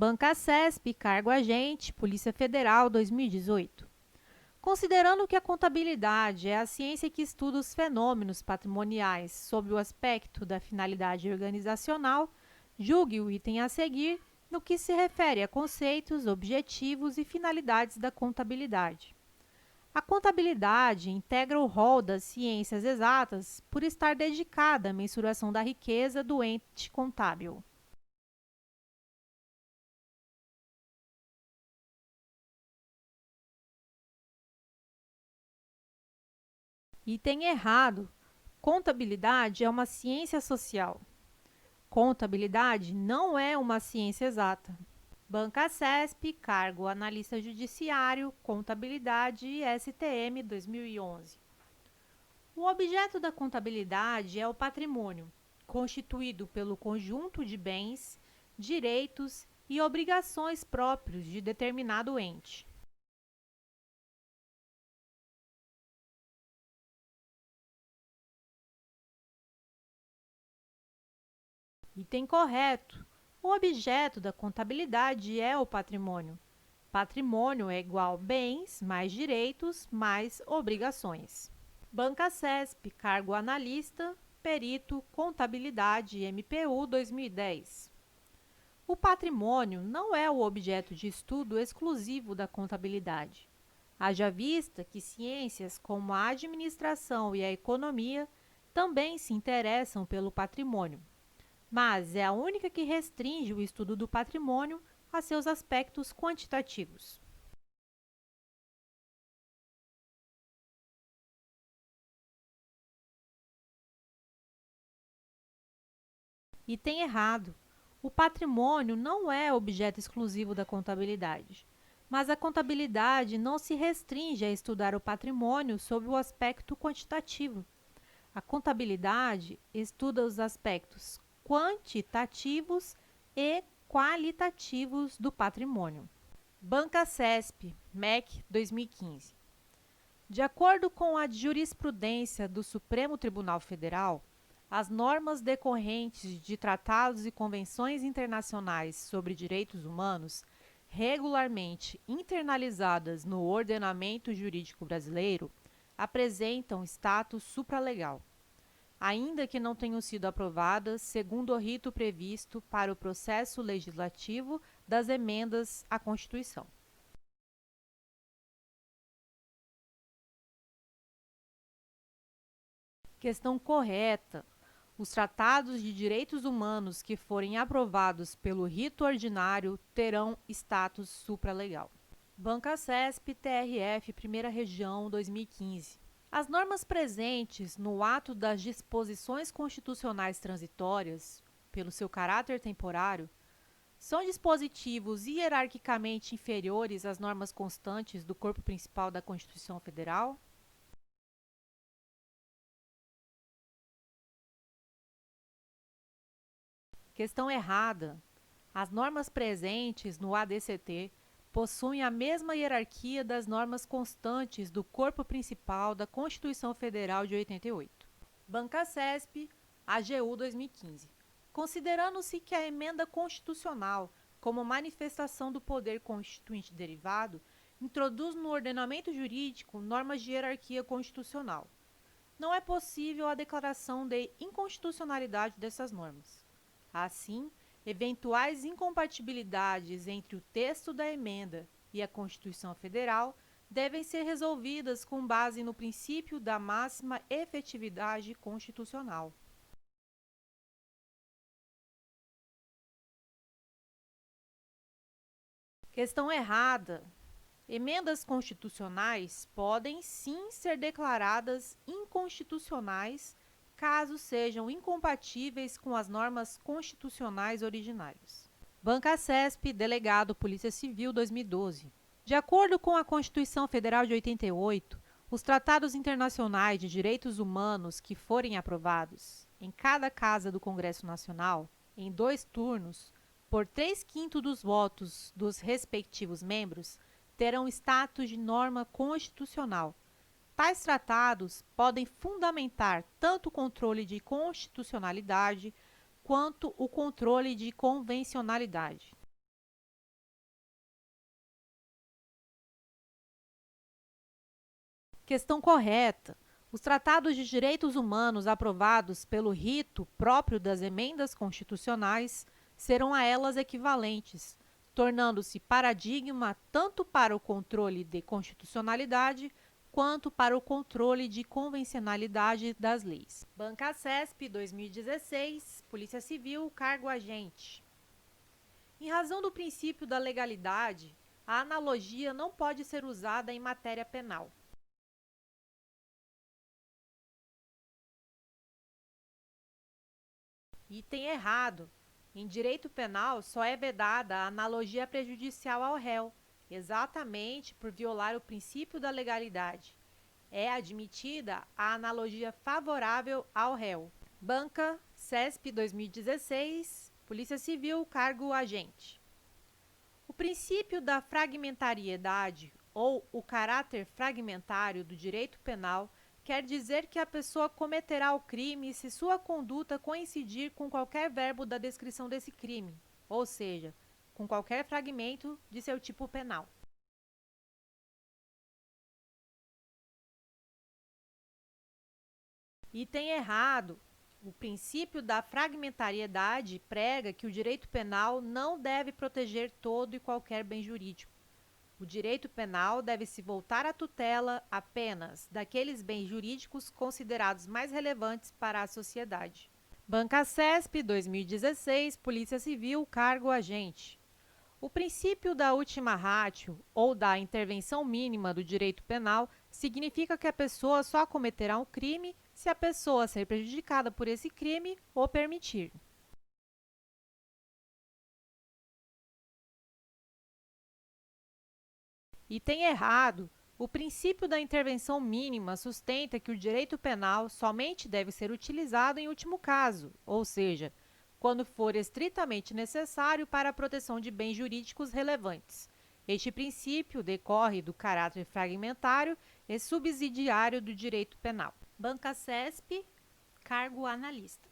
Banca CESP, cargo agente, Polícia Federal, 2018. Considerando que a contabilidade é a ciência que estuda os fenômenos patrimoniais sob o aspecto da finalidade organizacional, julgue o item a seguir no que se refere a conceitos, objetivos e finalidades da contabilidade. A contabilidade integra o rol das ciências exatas por estar dedicada à mensuração da riqueza do ente contábil. Item errado. Contabilidade é uma ciência social. Contabilidade não é uma ciência exata. Banca CESP, cargo analista judiciário, contabilidade e STM 2011. O objeto da contabilidade é o patrimônio, constituído pelo conjunto de bens, direitos e obrigações próprios de determinado ente. Item correto. O objeto da contabilidade é o patrimônio. Patrimônio é igual bens mais direitos mais obrigações. Banca CESP, cargo analista, perito, contabilidade, MPU 2010. O patrimônio não é o objeto de estudo exclusivo da contabilidade. Haja vista que ciências como a administração e a economia também se interessam pelo patrimônio, mas é a única que restringe o estudo do patrimônio a seus aspectos quantitativos. Item errado. O patrimônio não é objeto exclusivo da contabilidade, mas a contabilidade não se restringe a estudar o patrimônio sob o aspecto quantitativo. A contabilidade estuda os aspectos quantitativos e qualitativos do patrimônio. Banca CESP, MEC 2015. De acordo com a jurisprudência do Supremo Tribunal Federal, as normas decorrentes de tratados e convenções internacionais sobre direitos humanos, regularmente internalizadas no ordenamento jurídico brasileiro, apresentam status supralegal, ainda que não tenham sido aprovadas segundo o rito previsto para o processo legislativo das emendas à Constituição. Questão correta. Os tratados de direitos humanos que forem aprovados pelo rito ordinário terão status supralegal. Banca CESP TRF, Primeira Região, 2015. As normas presentes no ato das disposições constitucionais transitórias, pelo seu caráter temporário, são dispositivos hierarquicamente inferiores às normas constantes do corpo principal da Constituição Federal? Questão errada. As normas presentes no ADCT possuem a mesma hierarquia das normas constantes do corpo principal da Constituição Federal de 88. Banca CESP, AGU 2015. Considerando-se que a emenda constitucional, como manifestação do poder constituinte derivado, introduz no ordenamento jurídico normas de hierarquia constitucional, não é possível a declaração de inconstitucionalidade dessas normas. Assim, eventuais incompatibilidades entre o texto da emenda e a Constituição Federal devem ser resolvidas com base no princípio da máxima efetividade constitucional. Questão errada. Emendas constitucionais podem sim ser declaradas inconstitucionais caso sejam incompatíveis com as normas constitucionais originárias. Banca CESP, Delegado Polícia Civil 2012. De acordo com a Constituição Federal de 88, os tratados internacionais de direitos humanos que forem aprovados em cada casa do Congresso Nacional, em 2 turnos, por 3/5 dos votos dos respectivos membros, terão status de norma constitucional. Tais tratados podem fundamentar tanto o controle de constitucionalidade quanto o controle de convencionalidade. Questão correta. Os tratados de direitos humanos aprovados pelo rito próprio das emendas constitucionais serão a elas equivalentes, tornando-se paradigma tanto para o controle de constitucionalidade quanto para o controle de convencionalidade das leis. Banca CESP 2016, Polícia Civil, cargo agente. Em razão do princípio da legalidade, a analogia não pode ser usada em matéria penal. Item errado. Em direito penal, só é vedada a analogia prejudicial ao réu, exatamente por violar o princípio da legalidade. É admitida a analogia favorável ao réu. Banca, CESP 2016, Polícia Civil, cargo agente. O princípio da fragmentariedade ou o caráter fragmentário do direito penal quer dizer que a pessoa cometerá o crime se sua conduta coincidir com qualquer verbo da descrição desse crime, ou seja, com qualquer fragmento de seu tipo penal. Item errado. O princípio da fragmentariedade prega que o direito penal não deve proteger todo e qualquer bem jurídico. O direito penal deve se voltar à tutela apenas daqueles bens jurídicos considerados mais relevantes para a sociedade. Banca CESP 2016, Polícia Civil, cargo agente. O princípio da ultima ratio, ou da intervenção mínima do direito penal, significa que a pessoa só cometerá um crime se a pessoa ser prejudicada por esse crime o permitir. Item errado. O princípio da intervenção mínima sustenta que o direito penal somente deve ser utilizado em último caso, ou seja, quando for estritamente necessário para a proteção de bens jurídicos relevantes. Este princípio decorre do caráter fragmentário e subsidiário do direito penal. Banca CESP, cargo analista.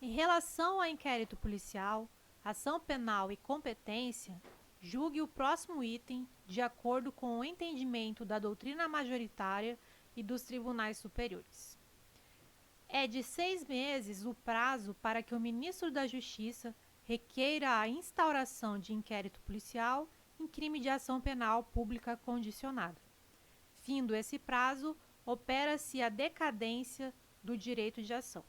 Em relação a inquérito policial, ação penal e competência, julgue o próximo item de acordo com o entendimento da doutrina majoritária e dos tribunais superiores. É de 6 meses o prazo para que o ministro da Justiça requeira a instauração de inquérito policial em crime de ação penal pública condicionada. Findo esse prazo, opera-se a decadência do direito de ação.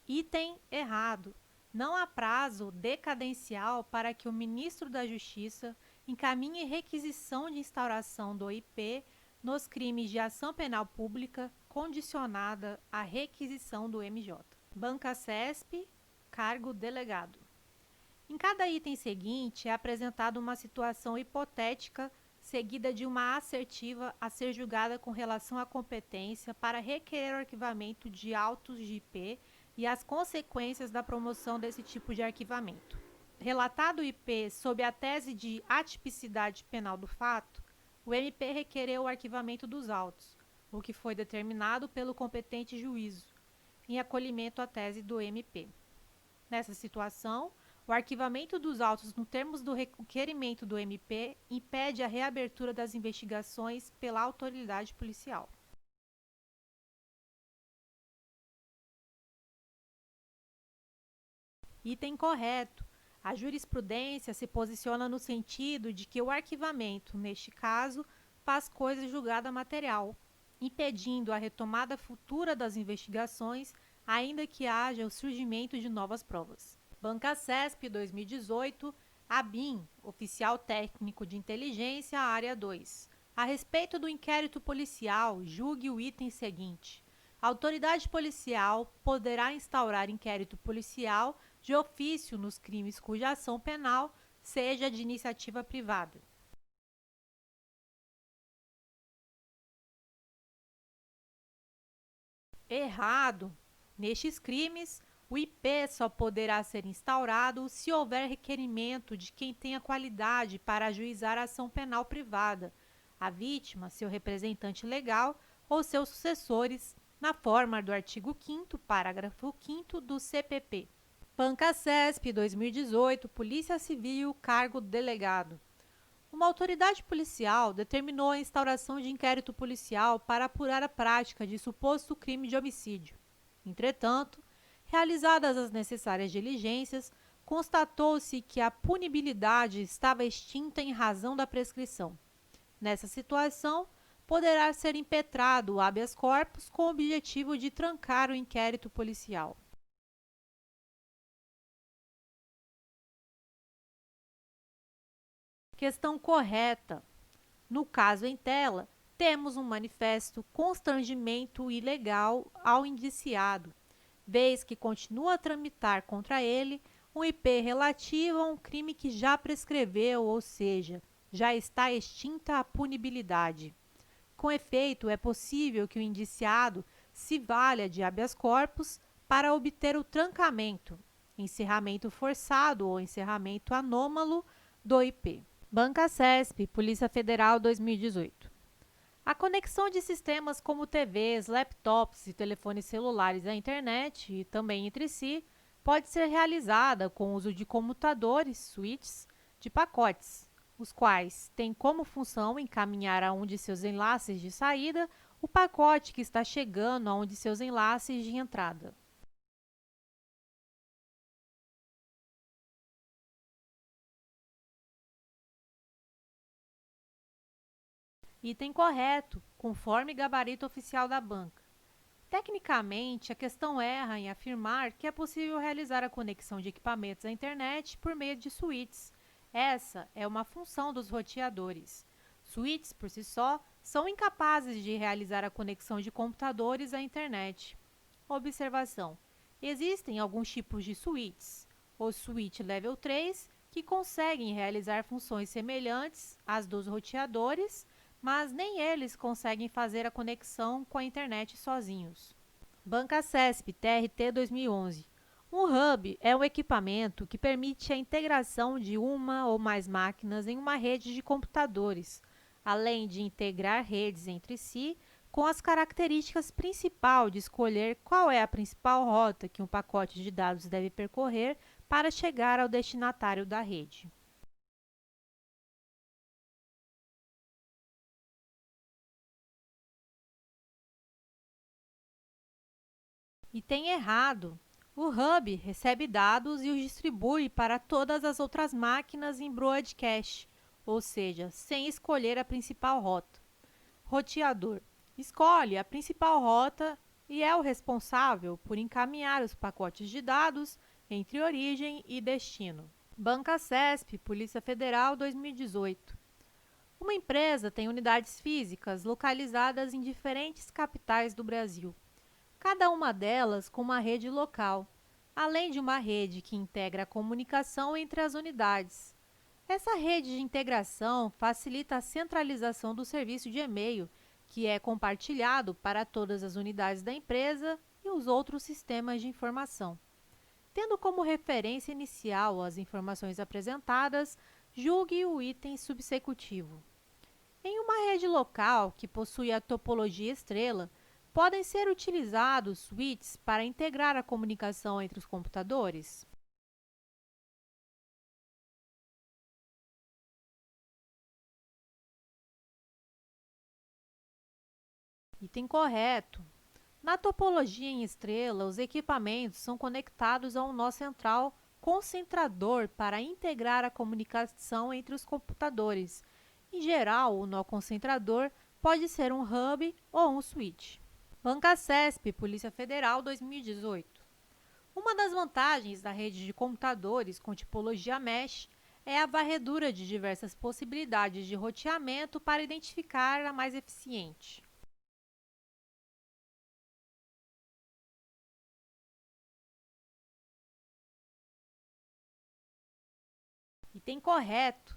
Item errado. Não há prazo decadencial para que o ministro da Justiça encaminhe requisição de instauração do IP nos crimes de ação penal pública condicionada à requisição do MJ. Banca CESP, cargo delegado. Em cada item seguinte é apresentada uma situação hipotética seguida de uma assertiva a ser julgada com relação à competência para requerer o arquivamento de autos de IP e as consequências da promoção desse tipo de arquivamento. Relatado o IP sob a tese de atipicidade penal do fato, o MP requereu o arquivamento dos autos, o que foi determinado pelo competente juízo, em acolhimento à tese do MP. Nessa situação, o arquivamento dos autos nos termos do requerimento do MP impede a reabertura das investigações pela autoridade policial. Item correto. A jurisprudência se posiciona no sentido de que o arquivamento, neste caso, faz coisa julgada material, impedindo a retomada futura das investigações, ainda que haja o surgimento de novas provas. Banca CESP 2018, ABIN, Oficial Técnico de Inteligência, Área 2. A respeito do inquérito policial, julgue o item seguinte. A autoridade policial poderá instaurar inquérito policial de ofício nos crimes cuja ação penal seja de iniciativa privada. Errado! Nestes crimes, o IP só poderá ser instaurado se houver requerimento de quem tenha qualidade para ajuizar a ação penal privada, a vítima, seu representante legal ou seus sucessores, na forma do artigo 5º, parágrafo 5º do CPP. Pancasesp 2018, Polícia Civil, cargo delegado. Uma autoridade policial determinou a instauração de inquérito policial para apurar a prática de suposto crime de homicídio. Entretanto, realizadas as necessárias diligências, constatou-se que a punibilidade estava extinta em razão da prescrição. Nessa situação, poderá ser impetrado o habeas corpus com o objetivo de trancar o inquérito policial. Questão correta. No caso em tela, temos um manifesto constrangimento ilegal ao indiciado, vez que continua a tramitar contra ele um IP relativo a um crime que já prescreveu, ou seja, já está extinta a punibilidade. Com efeito, é possível que o indiciado se valha de habeas corpus para obter o trancamento, encerramento forçado ou encerramento anômalo do IP. Bancasesp, Polícia Federal 2018. A conexão de sistemas como TVs, laptops e telefones celulares à internet e também entre si pode ser realizada com o uso de comutadores, switches, de pacotes, os quais têm como função encaminhar a um de seus enlaces de saída o pacote que está chegando a um de seus enlaces de entrada. Item correto, conforme gabarito oficial da banca. Tecnicamente, a questão erra em afirmar que é possível realizar a conexão de equipamentos à internet por meio de switches. Essa é uma função dos roteadores. Switches, por si só, são incapazes de realizar a conexão de computadores à internet. Observação: existem alguns tipos de switches. O switch Level 3, que conseguem realizar funções semelhantes às dos roteadores, mas nem eles conseguem fazer a conexão com a internet sozinhos. Bancasesp TRT 2011. Um hub é um equipamento que permite a integração de uma ou mais máquinas em uma rede de computadores, além de integrar redes entre si com as características principais de escolher qual é a principal rota que um pacote de dados deve percorrer para chegar ao destinatário da rede. Item errado. O hub recebe dados e os distribui para todas as outras máquinas em broadcast, ou seja, sem escolher a principal rota. Roteador. Escolhe a principal rota e é o responsável por encaminhar os pacotes de dados entre origem e destino. Bancasesp, Polícia Federal 2018. Uma empresa tem unidades físicas localizadas em diferentes capitais do Brasil, cada uma delas com uma rede local, além de uma rede que integra a comunicação entre as unidades. Essa rede de integração facilita a centralização do serviço de e-mail, que é compartilhado para todas as unidades da empresa e os outros sistemas de informação. Tendo como referência inicial as informações apresentadas, julgue o item subsecutivo. Em uma rede local que possui a topologia estrela, podem ser utilizados switches para integrar a comunicação entre os computadores? Item correto. Na topologia em estrela, os equipamentos são conectados a um nó central concentrador para integrar a comunicação entre os computadores. Em geral, o nó concentrador pode ser um hub ou um switch. Bancasesp, Polícia Federal 2018. Uma das vantagens da rede de computadores com tipologia mesh é a varredura de diversas possibilidades de roteamento para identificar a mais eficiente. Item correto.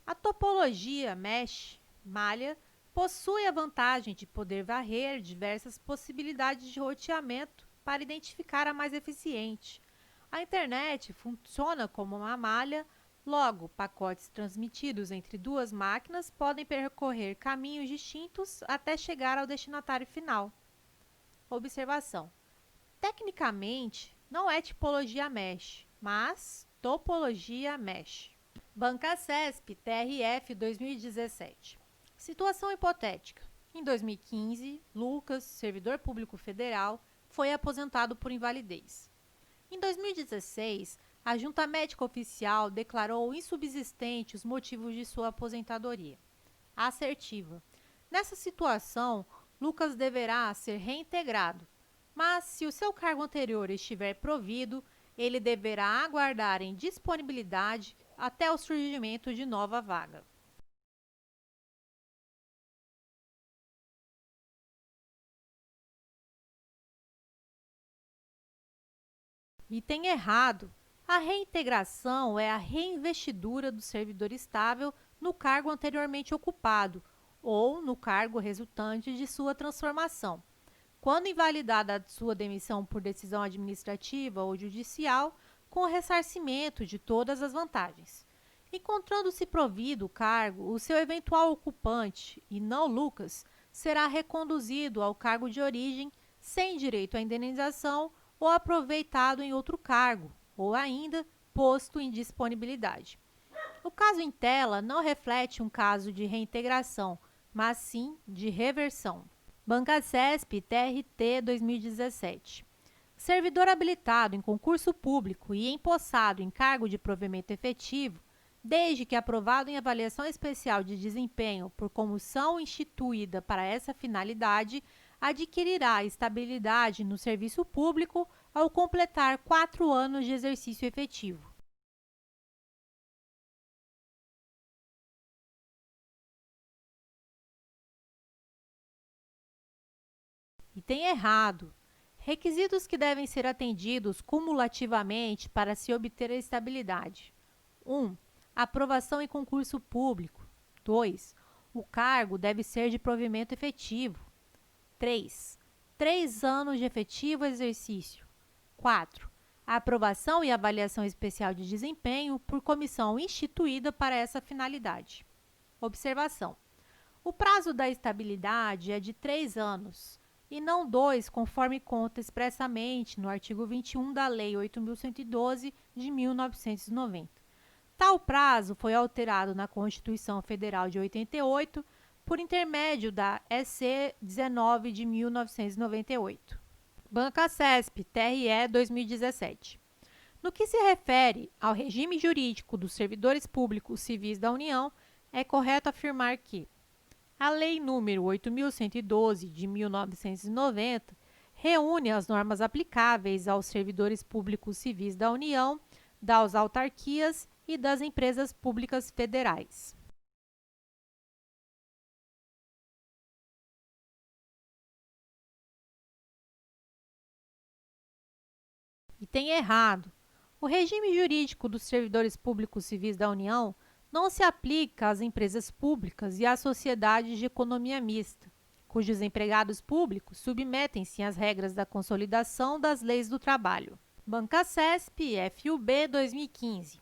A topologia mesh, malha, possui a vantagem de poder varrer diversas possibilidades de roteamento para identificar a mais eficiente. A internet funciona como uma malha, logo, pacotes transmitidos entre duas máquinas podem percorrer caminhos distintos até chegar ao destinatário final. Observação: Tecnicamente, não é tipologia mesh, mas topologia mesh. Banca CESP TRF 2017. Situação hipotética. Em 2015, Lucas, servidor público federal, foi aposentado por invalidez. Em 2016, a Junta Médica Oficial declarou insubsistente os motivos de sua aposentadoria. Assertiva. Nessa situação, Lucas deverá ser reintegrado, mas se o seu cargo anterior estiver provido, ele deverá aguardar em disponibilidade até o surgimento de nova vaga. Item errado. A reintegração é a reinvestidura do servidor estável no cargo anteriormente ocupado ou no cargo resultante de sua transformação. Quando invalidada a sua demissão por decisão administrativa ou judicial, com o ressarcimento de todas as vantagens. Encontrando-se provido o cargo, o seu eventual ocupante, e não Lucas, será reconduzido ao cargo de origem sem direito à indenização ou aproveitado em outro cargo, ou ainda posto em disponibilidade. O caso em tela não reflete um caso de reintegração, mas sim de reversão. Banca CESP TRT 2017. Servidor habilitado em concurso público e empossado em cargo de provimento efetivo, desde que aprovado em avaliação especial de desempenho por comissão instituída para essa finalidade, adquirirá estabilidade no serviço público ao completar 4 anos de exercício efetivo. Item errado. Requisitos que devem ser atendidos cumulativamente para se obter a estabilidade. 1. Aprovação em concurso público. 2. O cargo deve ser de provimento efetivo. 3. 3 anos de efetivo exercício. 4. A aprovação e avaliação especial de desempenho por comissão instituída para essa finalidade. Observação. O prazo da estabilidade é de 3 anos, e não 2, conforme consta expressamente no artigo 21 da Lei 8.112, de 1990. Tal prazo foi alterado na Constituição Federal de 88, por intermédio da EC 19 de 1998. Banca CESP, TRE 2017. No que se refere ao regime jurídico dos servidores públicos civis da União, é correto afirmar que a Lei nº 8.112, de 1990, reúne as normas aplicáveis aos servidores públicos civis da União, das autarquias e das empresas públicas federais. Item errado. O regime jurídico dos servidores públicos civis da União não se aplica às empresas públicas e às sociedades de economia mista, cujos empregados públicos submetem-se às regras da consolidação das leis do trabalho. Banca CESP FUB 2015.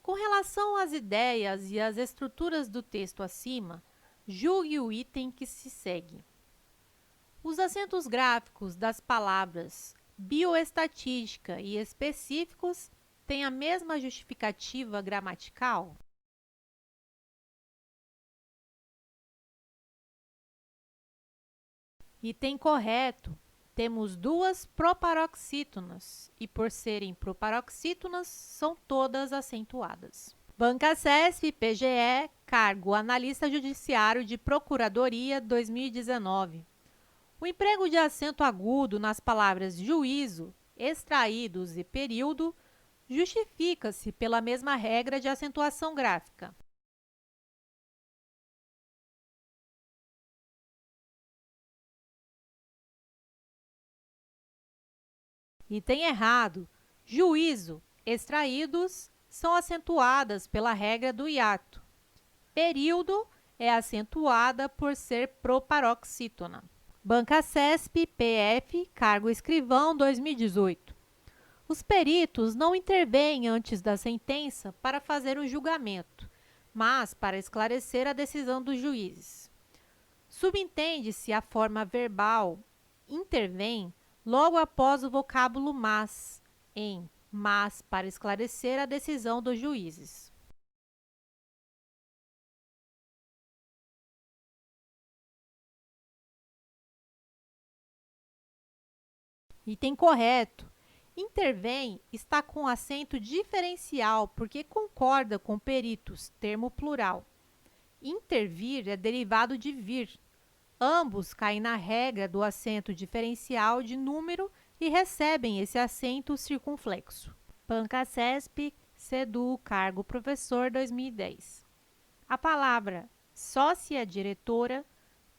Com relação às ideias e às estruturas do texto acima, julgue o item que se segue. Os acentos gráficos das palavras bioestatística e específicos têm a mesma justificativa gramatical? Item correto. Temos duas proparoxítonas e, por serem proparoxítonas, são todas acentuadas. Banca CESP PGE, cargo Analista Judiciário de Procuradoria 2019. O emprego de acento agudo nas palavras juízo, extraídos e período justifica-se pela mesma regra de acentuação gráfica. Item errado. Juízo, extraídos, são acentuadas pela regra do hiato. Período é acentuada por ser proparoxítona. Banca CESP, PF, cargo escrivão 2018. Os peritos não intervêm antes da sentença para fazer um julgamento, mas para esclarecer a decisão dos juízes. Subentende-se a forma verbal intervém logo após o vocábulo mas, em mas para esclarecer a decisão dos juízes. Item correto. Intervém está com acento diferencial porque concorda com peritos, termo plural. Intervir é derivado de vir. Ambos caem na regra do acento diferencial de número e recebem esse acento circunflexo. Banca CESP, CEDU, cargo professor 2010. A palavra sócia-diretora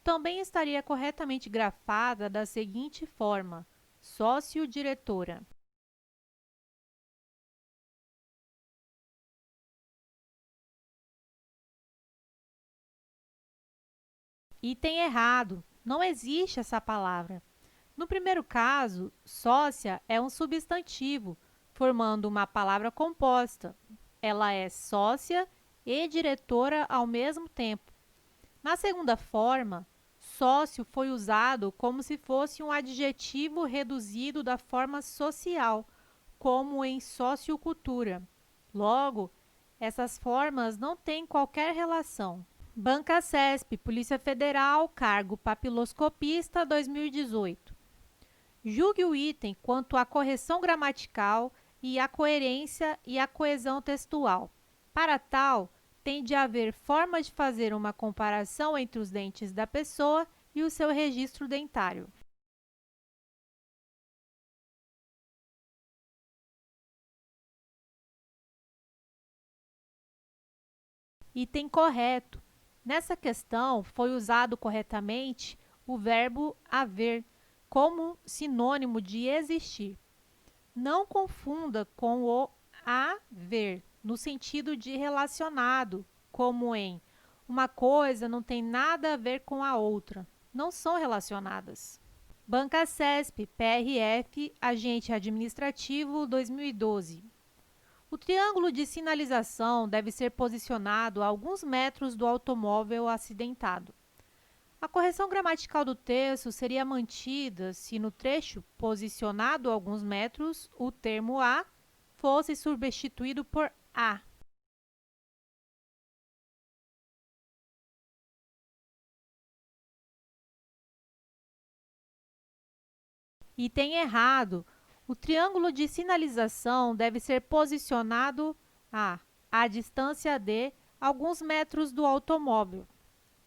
também estaria corretamente grafada da seguinte forma: sócio-diretora. Item errado. Não existe essa palavra. No primeiro caso, sócia é um substantivo, formando uma palavra composta. Ela é sócia e diretora ao mesmo tempo. Na segunda forma, sócio foi usado como se fosse um adjetivo reduzido da forma social, como em sociocultura. Logo, essas formas não têm qualquer relação. Banca CESP, Polícia Federal, cargo papiloscopista 2018. Julgue o item quanto à correção gramatical e à coerência e à coesão textual. Para tal, tem de haver forma de fazer uma comparação entre os dentes da pessoa e o seu registro dentário. Item correto. Nessa questão, foi usado corretamente o verbo haver como sinônimo de existir. Não confunda com o haver, no sentido de relacionado, como em uma coisa não tem nada a ver com a outra. Não são relacionadas. Banca CESP, PRF, Agente Administrativo 2012. O triângulo de sinalização deve ser posicionado a alguns metros do automóvel acidentado. A correção gramatical do texto seria mantida se no trecho posicionado a alguns metros, o termo a fosse substituído por a. Item errado. O triângulo de sinalização deve ser posicionado a distância de alguns metros do automóvel.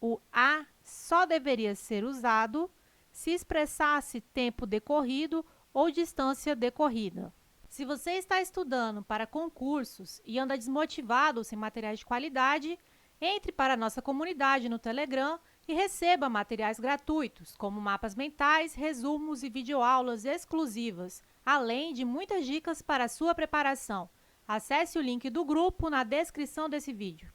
O a só deveria ser usado se expressasse tempo decorrido ou distância decorrida. Se você está estudando para concursos e anda desmotivado sem materiais de qualidade, entre para a nossa comunidade no Telegram e receba materiais gratuitos, como mapas mentais, resumos e videoaulas exclusivas, além de muitas dicas para a sua preparação. Acesse o link do grupo na descrição desse vídeo.